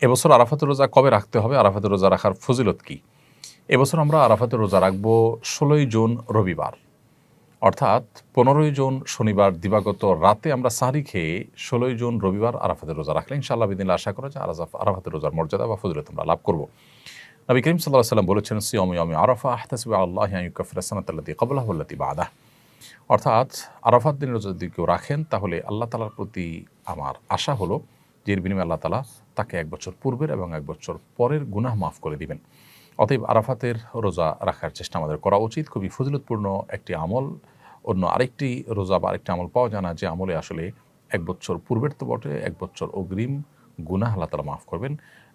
এবছর আরাফাতের রোজা কবে রাখতে হবে, আরাফাতের রোজা রাখার ফজিলত কী? এবছর আমরা আরাফাতের রোজা রাখব 16ই জুন রবিবার, অর্থাৎ 15ই জুন শনিবার দিবাগত রাতে আমরা সাহরি খেয়ে 16ই জুন রবিবার আরাফাতের রোজা রাখলে ইনশাআল্লাহ বিদিনিল্লাহ আশা করা যায় আরাফাতের রোজার মর্যাদা বা ফজিলত আমরা লাভ করব। নবী করিম সাল্লাল্লাহু আলাইহি ওয়াসাল্লাম বলেছেন, সিয়ামু ইয়াউমি আরাফা আহতাসিবু আলাল্লাহি আন ইউকাফিরা সানাতাল্লাতী ক্বাবলাহু ওয়াল্লাতী বা'দাহু। অর্থাৎ আরাফাত দিনের রোজা যদি কেউ রাখেন তাহলে আল্লাহ তাআলার প্রতি আমার আশা হলো যে এর বিনিময়ে আল্লাহ তাআলা তাকে 1 বছর পূর্বের এবং 1 বছর পরের গুনাহ মাফ করে দিবেন। অতএব আরাফাতের রোজা রাখার চেষ্টা আমাদের করা উচিত। খুবই ফজিলতপূর্ণ একটি আমল। অন্য আরেকটি রোজা বা আরেকটি আমল পাওয়া যায় না যে আমলে আসলে 1 বছর পূর্বের তো বটে, 1 বছর অগ্রিম গুনাহ আল্লাহ তাআলা মাফ করবেন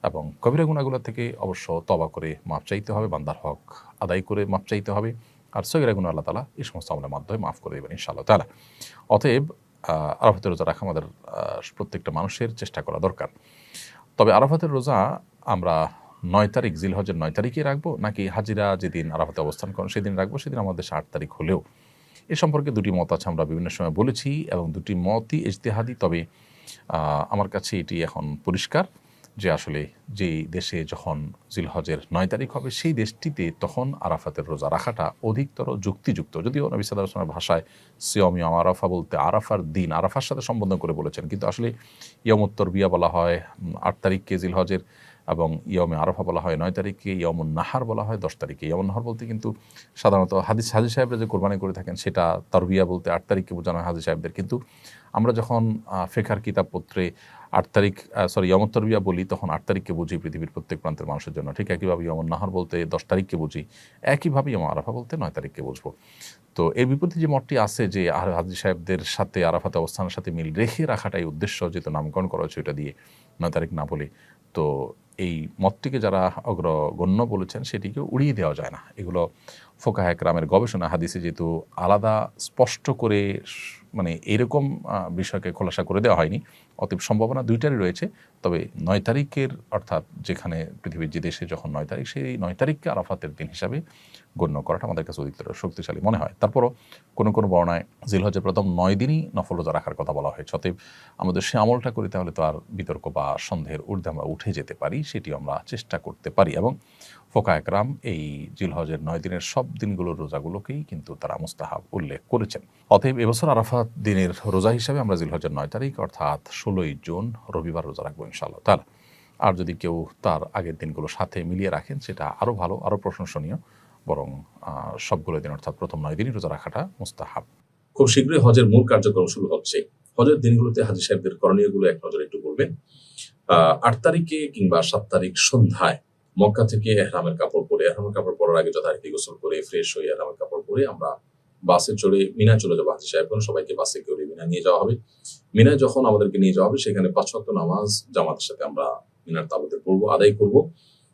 এবং কবিরা গুনাহগুলো থেকে অবশ্য তওবা করে মাফ চাইতে হবে, বান্দার হক আদায় করে মাফ চাইতে হবে। আর সগীরা গুনাহ আল্লাহ তাআলা এই সমস্ত আমলের মাধ্যমে মাফ করে দেবেন ইনশাআল্লাহ তাআলা। অতএব আরাফাতের রোজা রাখা আমাদের প্রত্যেকটা মানুষের চেষ্টা করা দরকার। তবে আরাফাতের রোজা আমরা 9 তারিখ জিলহজের 9 তারিখে রাখবো নাকি হাজিরা যেদিন আরাফাতে অবস্থান করেন সেদিন রাখবো, সেদিন আমাদের 8 তারিখ হলেও এ সম্পর্কে দুটি মত আছে, আমরা বিভিন্ন সময় বলেছি এবং দুটি মতই ইজতিহাদি। তবে আমার কাছে এটি এখন পরিষ্কার যে আসলে যেই দেশে যখন জিলহজের 9 তারিখ হবে সেই দেশটিতে তখন আরাফাতের রোজা রাখাটা অধিকতর যুক্তিযুক্ত। যদিও নবী সাল্লাল্লাহু আলাইহি ওয়াসাল্লামের ভাষায় সিয়াম ইয়াউম আরাফা বলতে আরাফার দিন, আরাফার সাথে সম্বোধন করে বলেছেন, কিন্তু আসলে ইয়াউমুত তারবিয়া বলা হয় 8 তারিখকে জিলহজের, এবং ইয়াউমে আরাফা বলা হয় 9 তারিখে, ইয়াউমুন নাহার বলা হয় 10 তারিখে। ইয়াউমুন নাহার বলতে কিন্তু সাধারণত হাজি সাহেবরা যে কোরবানি করে থাকেন সেটা তারবিয়া বলতে 8 তারিখকে বোঝানো হয় হাজি সাহেবদের, কিন্তু আমরা যখন ফিকহের কিতাবপত্রে 8 তারিখ ইয়াউমুত তারবিয়া বলি তখন 8 তারিখকে বুঝি পৃথিবীর প্রত্যেক প্রান্তের মানুষের জন্য। ঠিক একইভাবে ইয়াউমুন নাহার বলতে 10 তারিখকে বুঝি, একইভাবে ইয়াউম আরাফা বলতে 9 তারিখকে বুঝবো। তো এর বিপরীতে যে মতটি আছে যে হাজি সাহেবদের সাথে আরাফাতে অবস্থানের সাথে মিল রেখে রাখাটাই উদ্দেশ্য, যেহেতু নামকরণ করা হয়েছে ওইটা দিয়ে 9 তারিখ না বলে, তো এই মতটিকে যারা অগ্রগণ্য বলেছেন সেটিকে উড়িয়ে দেওয়া যায় না। এগুলো ফোকাহে কেরামের গবেষণা, হাদিসে যেহেতু আলাদা স্পষ্ট করে মানে এরকম বিষয়কে খোলাসা করে দেওয়া হয়নি, অতএব সম্ভাবনা দুইটারই রয়েছে। তবে 9 তারিখের অর্থাৎ যেখানে পৃথিবীর যে দেশে যখন 9 তারিখ, সেই 9 তারিখকে আরাফাতের দিন হিসাবে গণ্য করাটা আমাদের কাছে অধিকতর শক্তিশালী মনে হয়। তারপরও কোনো কোনো বর্ণায় জিলহজের প্রথম 9 দিনই নফল রোজা রাখার কথা বলা হয়েছে। অতএব আমাদের সে আমলটা করি তাহলে তো আর বিতর্ক বা সন্দেহের ঊর্ধ্বে আমরা উঠে যেতে পারি, সেটি আমরা চেষ্টা করতে পারি। এবং ফোকায়ে কেরাম এই জিলহজের 9 দিনের সব দিনগুলোর রোজাগুলোকেই কিন্তু তারা মুস্তাহাব উল্লেখ করেছেন। অতএব এবছর আরাফাত দিনের রোজা হিসাবে আমরা জিলহজের 9 তারিখ অর্থাৎ 16ই জুন রবিবার রোজা রাখবো ইনশাআল্লাহ তাআলা। আর যদি কেউ তার আগের দিনগুলোর সাথে মিলিয়ে রাখেন সেটা আরও ভালো, আরও প্রশংসনীয়, বরং সবগুলো দিন অর্থাৎ প্রথম 9 দিনই রোজা রাখাটা মুস্তাহাব। খুব শীঘ্রই হজের মূল কার্যক্রম শুরু হচ্ছে। হজের দিনগুলোতে হাজী সাহেবদের করণীয়গুলো এক নজরে একটু বলবেন। 8 তারিখে কিংবা 7 তারিখ সন্ধ্যায় মক্কা থেকে এহরামের কাপড় পরে, এহরামের কাপড় পরার আগে যথারীতি গোসল করে ফ্রেশ হয়ে এহরামের কাপড় পরে আমরা বাসে চড়ে মিনায় চলে যাবো। হাজী সাহেবগণ সবাইকে বাসে করে মিনায় নিয়ে যাওয়া হবে। মিনায় যখন আমাদেরকে নিয়ে যাওয়া হবে সেখানে 5 ওয়াক্ত নামাজ জামাতের সাথে আমরা মিনার তাঁবুতে পড়বো, আদায় করব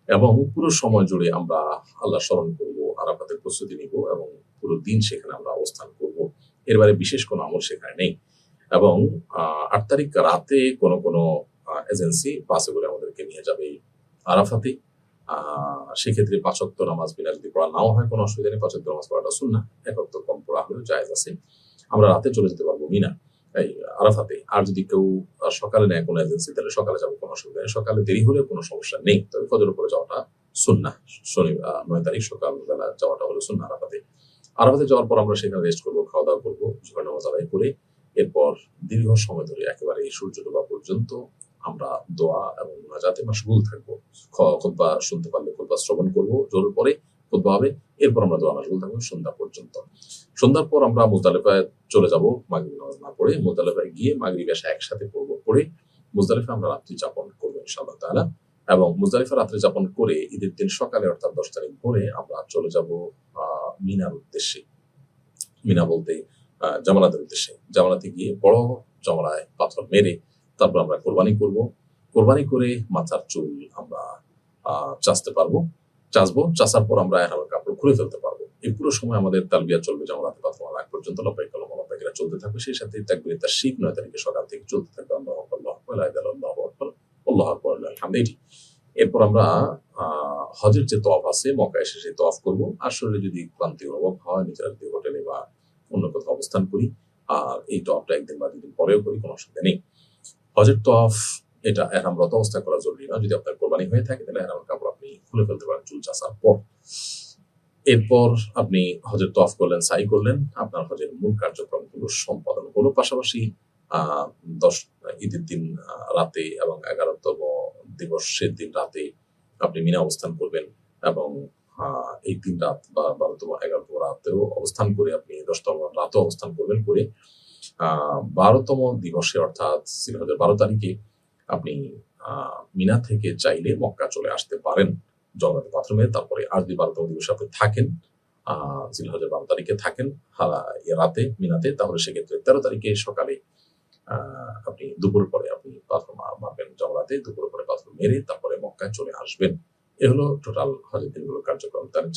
এবং পুরো সময় জুড়ে আমরা আল্লাহ স্মরণ করব, আরাফাতের প্রস্তুতি নিব এবং পুরো দিন সেখানে আমরা অবস্থান করব। এর বাইরে বিশেষ কোনো আমল সেখানে নেই। এবং 8 তারিখ রাতে কোনো কোনো এজেন্সি বাসে করে আমাদেরকে নিয়ে যাবে আরাফাতে। সেক্ষেত্রে 5 ওয়াক্ত নামাজ বিনা যদি পড়া নাও হয় কোনো অসুবিধা নেই, 5 ওয়াক্ত নামাজ পড়াটা সুন্নাহ, 1 ওয়াক্ত কম পড়া হলেও জায়েজ আছে। আমরা রাতে চলে যেতে পারবো মিনা এই আরাফাতে। আর যদি কেউ সকালে নেয় কোনো এজেন্সি তাহলে সকালে যাবো, কোনো অসুবিধা নেই। সকালে দেরি হলে কোনো সমস্যা নেই, তবে ফজর উপরে যাওয়াটা সুন্নাহ। 9 তারিখ সকালবেলা যাওয়াটা হলো সুন্নাহ আরাফাতে। আরাফাতে যাওয়ার পর আমরা সেখানে রেস্ট করবো, খাওয়া দাওয়া করবো, জোহর নামাজ আদায় করে এরপর দীর্ঘ সময় ধরে একেবারে সূর্য ডোবা পর্যন্ত আমরা দোয়া এবং মুনাজাতে মাশগুল থাকবো। খুতবা শুনতে পারলে খুতবা শ্রবণ করবো, জোহরের পরে খুতবা হবে, এরপর আমরা দোয়া মাশগুল থাকবো সন্ধ্যা পর্যন্ত। সন্ধ্যার পর আমরা মুজদালিফায় চলে যাব মাগরিব নামাজ না পড়ে। মুজদালিফায় গিয়ে মাগরিব এশা একসাথে পড়বো, পড়ে মুজদালিফায় আমরা রাত্রি যাপন করবো ইনশাআল্লাহ তাআলা। এবং মুজদালিফা রাত্রি যাপন করে ঈদের দিন সকালে অর্থাৎ 10 তারিখ ভোরে আমরা চলে যাব মিনার উদ্দেশ্যে। মিনা বলতে জামালাতের উদ্দেশ্যে। জামালাতে গিয়ে বড় জমরায় পাথর মেরে তারপর আমরা কোরবানি করব। কোরবানি করে মাথার চুল আমরা চাচবো। চাচার পর আমরা এহরামের কাপড় খুলে ফেলতে পারবো। এই পুরো সময় আমাদের তালবিয়া চলবে জামালাতে পাথর মারা আগ পর্যন্ত। লব্বাইক আল্লাহুম্মা লব্বাইক চলতে থাকবে। সেই সাথে তাকবীরে তাশরিক 9 তারিখে সকাল থেকে চলতে থাকবে। আল্লাহু আকবার, আল্লাহু আকবার, লা ইলাহা ইল্লাল্লাহু আকবার, আল্লাহু আকবার, আলহামদুলিল্লাহ। এরপর আমরা হজের যে তওয়াফ আছে মক্কা এসে সেই তওয়াফ করব। আসলে যদি ক্লান্তি অনুভব হয় নিজের হোটেলে বা অন্য কোথাও অবস্থান করি, আর এই তওয়াফটা একদিন বা দুদিন পরেও করি, কোনো অসুবিধা নেই। হজের তওয়াফ এটা এহরামরত অবস্থায় করা জরুরি না। যদি আপনার কোরবানি হয়ে থাকে তাহলে এহরামের কাপড় আপনি খুলে ফেলতে পারেন চুল চাচার পর। এরপর আপনি হজের তওয়াফ করলেন, সাই করলেন, আপনার হজের মূল কার্যক্রমগুলো সম্পাদন হলো। পাশাপাশি আহ 10 ঈদের দিন রাতে এবং 11তম দিবসের দিন রাতে আপনি মিনা অবস্থান করবেন এবং এই 3 রাত বা 12তম 11তম রাতেও অবস্থান করে আপনি 10তম রাতেও অবস্থান করবেন, করে 12তম দিবসে অর্থাৎ জিলহজের 12 তারিখে আপনি মিনা থেকে চাইলে মক্কা চলে আসতে পারেন জগন্নাথ পাথর মেরে। তারপরে আর যদি 12তম দিবসে আপনি থাকেন, জিলহজের 12 তারিখে থাকেন রাতে মিনাতে, তাহলে সেক্ষেত্রে 13 তারিখে সকালে আপনি দুপুরের পরে আপনি পাথর মারবেন জমরাতে, দুপুরের পরে পাথর মেরে তারপরে মক্কায় চলে আসবেন। এ হলো টোটাল হজের দিনগুলোর কার্যক্রম। তাহলে